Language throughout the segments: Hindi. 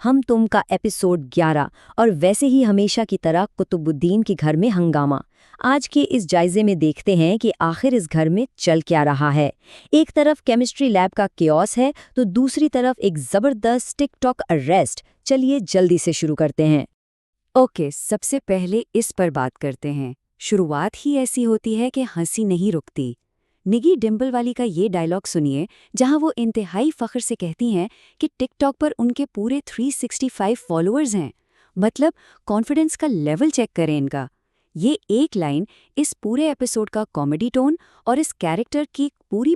हम तुम का एपिसोड 11 और वैसे ही हमेशा की तरह कुतुबुद्दीन के घर में हंगामा। आज के इस जायजे में देखते हैं कि आखिर इस घर में चल क्या रहा है। एक तरफ केमिस्ट्री लैब का केओस है तो दूसरी तरफ एक जबरदस्त टिकटॉक अरेस्ट। चलिए जल्दी से शुरू करते हैं। ओके, सबसे पहले इस पर बात करते हैं। शुरुआत ही ऐसी होती है कि हंसी नहीं रुकती। निगी डिम्पल वाली का ये डायलॉग सुनिए, जहां वो इंतहाई फख्र से कहती हैं कि टिकटॉक पर उनके पूरे 365 फॉलोअर्स हैं। मतलब कॉन्फिडेंस का लेवल चेक करें इनका। ये एक लाइन इस पूरे एपिसोड का कॉमेडी टोन और इस कैरेक्टर की पूरी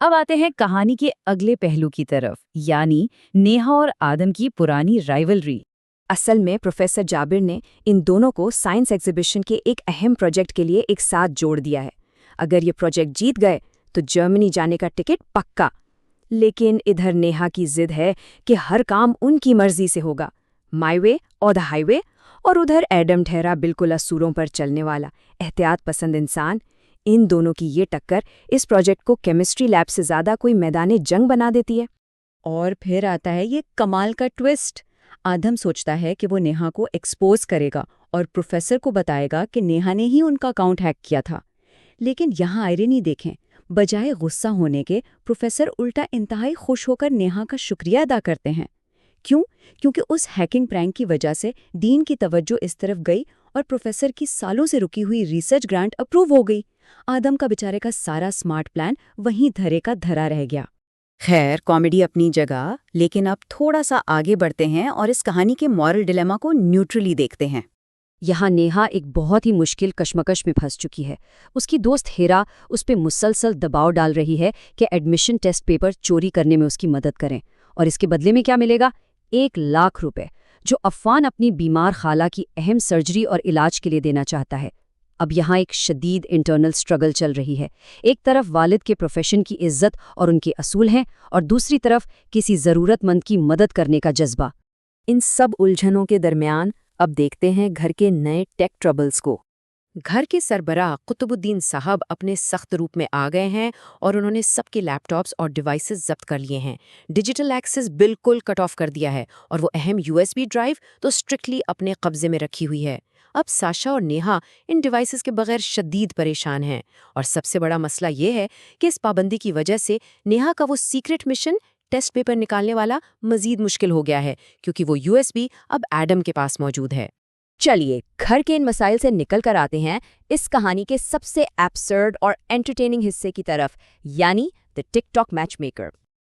अब आते हैं कहानी के अगले पहलू की तरफ, यानी नेहा और आदम की पुरानी राइवलरी। असल में प्रोफेसर जाबिर ने इन दोनों को साइंस एग्जीबिशन के एक अहम प्रोजेक्ट के लिए एक साथ जोड़ दिया है। अगर ये प्रोजेक्ट जीत गए तो जर्मनी जाने का टिकट पक्का। लेकिन इधर नेहा की जिद है कि हर काम उनकी मर्जी से होगा, माई वे और द हाईवे। और उधर एडम ठहरा बिल्कुल असूलों पर चलने वाला एहतियात पसंद इंसान। इन दोनों की ये टक्कर इस प्रोजेक्ट को केमिस्ट्री लैब से ज़्यादा कोई मैदान जंग बना देती है। और फिर आता है ये कमाल का ट्विस्ट। आदम सोचता है कि वो नेहा को एक्सपोज करेगा और प्रोफेसर को बताएगा कि नेहा ने ही उनका अकाउंट हैक किया था। लेकिन यहाँ आयरनी देखें, बजाय गुस्सा होने के प्रोफेसर उल्टा इंतहाई खुश होकर नेहा का शुक्रिया अदा करते हैं। क्यों? क्योंकि उस हैकिंग प्रैंक की वजह से डीन की तवज्जो इस तरफ गई और प्रोफेसर की सालों से रुकी हुई रिसर्च ग्रांट अप्रूव हो गई। आदम का बेचारे का सारा स्मार्ट प्लान वहीं धरे का धरा रह गया। खैर, कॉमेडी अपनी जगह, लेकिन अब थोड़ा सा आगे बढ़ते हैं और इस कहानी के मॉरल डिलेमा को न्यूट्रली देखते हैं। यहाँ नेहा एक बहुत ही मुश्किल कश्मकश में फंस चुकी है। उसकी दोस्त हेरा उस पर मुसलसल दबाव डाल रही है कि एडमिशन टेस्ट पेपर चोरी करने में उसकी मदद करें, और इसके बदले में क्या मिलेगा? 1 लाख रुपए, जो अफवान अपनी बीमार खाला की अहम सर्जरी और इलाज के लिए देना चाहता है। अब यहाँ एक शदीद इंटरनल स्ट्रगल चल रही है। एक तरफ वालिद के प्रोफेशन की इज्जत और उनके असूल हैं, और दूसरी तरफ किसी ज़रूरतमंद की मदद करने का जज्बा। इन सब उलझनों के दरमियान अब देखते हैं घर के नए टेक ट्रबल्स को। घर के सरबराह कुतुबुद्दीन साहब अपने सख्त रूप में आ गए हैं और उन्होंने सबके लैपटॉप्स और डिवाइसेस जब्त कर लिए हैं। डिजिटल एक्सेस बिल्कुल कट ऑफ कर दिया है और वो अहम यूएसबी ड्राइव तो स्ट्रिक्टली अपने कब्जे में रखी हुई है। अब साशा और नेहा इन डिवाइसेस के बगैर शदीद परेशान हैं, और सबसे बड़ा मसला ये है कि इस पाबंदी की वजह से नेहा का वो सीक्रेट मिशन टेस्ट पेपर निकालने वाला मजीद मुश्किल हो गया है, क्योंकि वो यूएसबी अब एडम के पास मौजूद है। चलिए घर के इन मसाइल से निकल कर आते हैं इस कहानी के सबसे एब्सर्ड और एंटरटेनिंग हिस्से की तरफ, यानी द टिकटॉक मैच मेकर।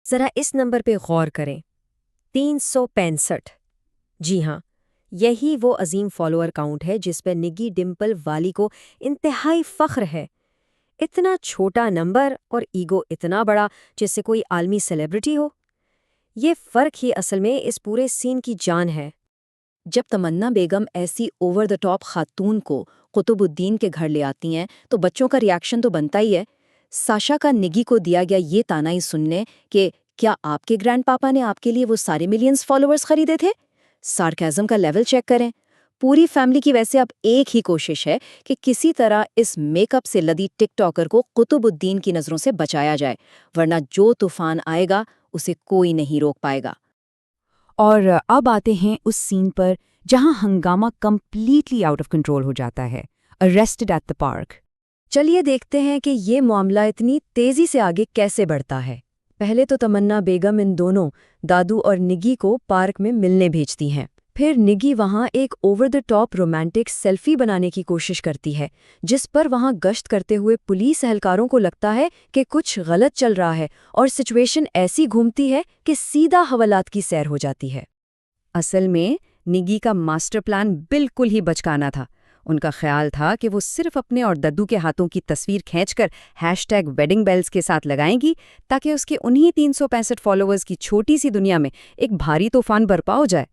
जरा इस नंबर पे गौर करें, 365। जी हाँ, यही वो अजीम फॉलोअर काउंट है जिस पर निगी डिम्पल वाली को इंतहाई फख्र है। इतना छोटा नंबर और ईगो इतना बड़ा, जिससे कोई आलमी सेलिब्रिटी हो। ये फ़र्क ही असल में इस पूरे सीन की जान है। जब तमन्ना बेगम ऐसी ओवर द टॉप खातून को कुतुबुद्दीन के घर ले आती हैं तो बच्चों का रिएक्शन तो बनता ही है। साशा का निगी को दिया गया ये ताना ही सुनने कि क्या आपके ग्रैंड पापा ने आपके लिए वो सारे मिलियंस फॉलोअर्स खरीदे थे? सार्केज़म का लेवल चेक करें। पूरी फैमिली की वैसे अब एक ही कोशिश है कि किसी तरह इस मेकअप से लदी टिकटॉकर को कुतुबुद्दीन की नज़रों से बचाया जाए, वरना जो तूफान आएगा उसे कोई नहीं रोक पाएगा। और अब आते हैं उस सीन पर जहां हंगामा कंप्लीटली आउट ऑफ कंट्रोल हो जाता है। Arrested at the park. चलिए देखते हैं कि ये मामला इतनी तेजी से आगे कैसे बढ़ता है। पहले तो तमन्ना बेगम इन दोनों दादू और निगी को पार्क में मिलने भेजती हैं। फिर निगी वहां एक over the top romantic selfie बनाने की कोशिश करती है, जिस पर वहां गश्त करते हुए पुलिस एहलकारों को लगता है कि कुछ गलत चल रहा है, और सिचुएशन ऐसी घूमती है कि सीधा हवालात की सैर हो जाती है। असल में निगी का मास्टर प्लान बिल्कुल ही बचकाना था। उनका ख्याल था कि वो सिर्फ अपने और दद्दू के हाथों की तस्वीर खींचकर #वेडिंग बेल्स के साथ लगाएंगी, ताकि उसके उन्हीं 365 फॉलोअर्स की छोटी सी दुनिया में एक भारी तूफान बरपा हो जाए।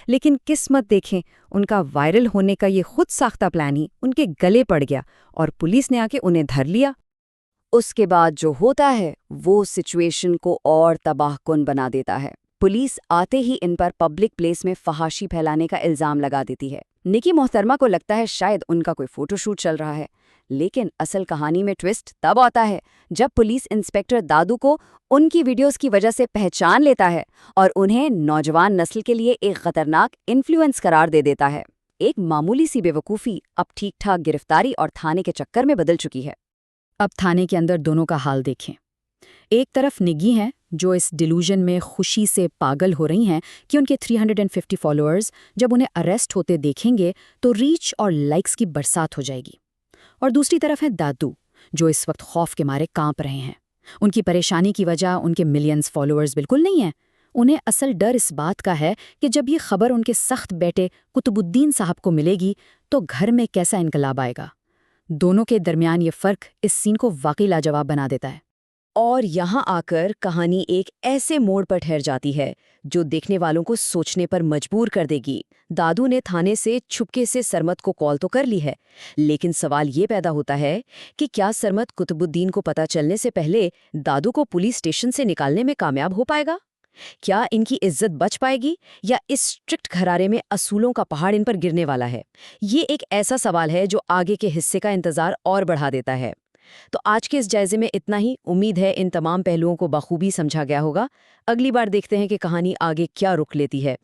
लेकिन किस्मत देखें, उनका वायरल होने का ये खुद साख्ता प्लान ही उनके गले पड़ गया और पुलिस ने आके उन्हें धर लिया। उसके बाद जो होता है वो सिचुएशन को और तबाहकुन बना देता है। पुलिस आते ही इन पर पब्लिक प्लेस में फहाशी फैलाने का इल्जाम लगा देती है। निकी मोहतरमा को लगता है शायद उनका कोई फोटोशूट चल रहा है, लेकिन असल कहानी में ट्विस्ट तब आता है जब पुलिस इंस्पेक्टर दादू को उनकी वीडियोस की वजह से पहचान लेता है और उन्हें नौजवान नस्ल के लिए एक खतरनाक इन्फ्लुएंस करार दे देता है। एक मामूली सी बेवकूफ़ी अब ठीक-ठाक गिरफ्तारी और थाने के चक्कर में बदल चुकी है। अब थाने के अंदर दोनों का हाल देखें। एक तरफ निगी हैं जो इस डिल्यूजन में खुशी से पागल हो रही हैं कि उनके 350 फॉलोअर्स जब उन्हें अरेस्ट होते देखेंगे तो रीच और लाइक्स की बरसात हो जाएगी। और दूसरी तरफ है दादू जो इस वक्त खौफ के मारे कांप रहे हैं। उनकी परेशानी की वजह उनके मिलियंस फॉलोअर्स बिल्कुल नहीं है। उन्हें असल डर इस बात का है कि जब ये खबर उनके सख्त बेटे कुतुबुद्दीन साहब को मिलेगी तो घर में कैसा इनकलाब आएगा। दोनों के दरमियान ये फर्क इस सीन को वाकई लाजवाब बना देता है। और यहाँ आकर कहानी एक ऐसे मोड़ पर ठहर जाती है जो देखने वालों को सोचने पर मजबूर कर देगी। दादू ने थाने से छुपके से सरमत को कॉल तो कर ली है, लेकिन सवाल ये पैदा होता है कि क्या सरमत कुतुबुद्दीन को पता चलने से पहले दादू को पुलिस स्टेशन से निकालने में कामयाब हो पाएगा? क्या इनकी इज्जत बच पाएगी या इस स्ट्रिक्ट घरारे में असूलों का पहाड़ इन पर गिरने वाला है? ये एक ऐसा सवाल है जो आगे के हिस्से का इंतजार और बढ़ा देता है। तो आज के इस जायजे में इतना ही। उम्मीद है इन तमाम पहलुओं को बखूबी समझा गया होगा। अगली बार देखते हैं कि कहानी आगे क्या रुख लेती है।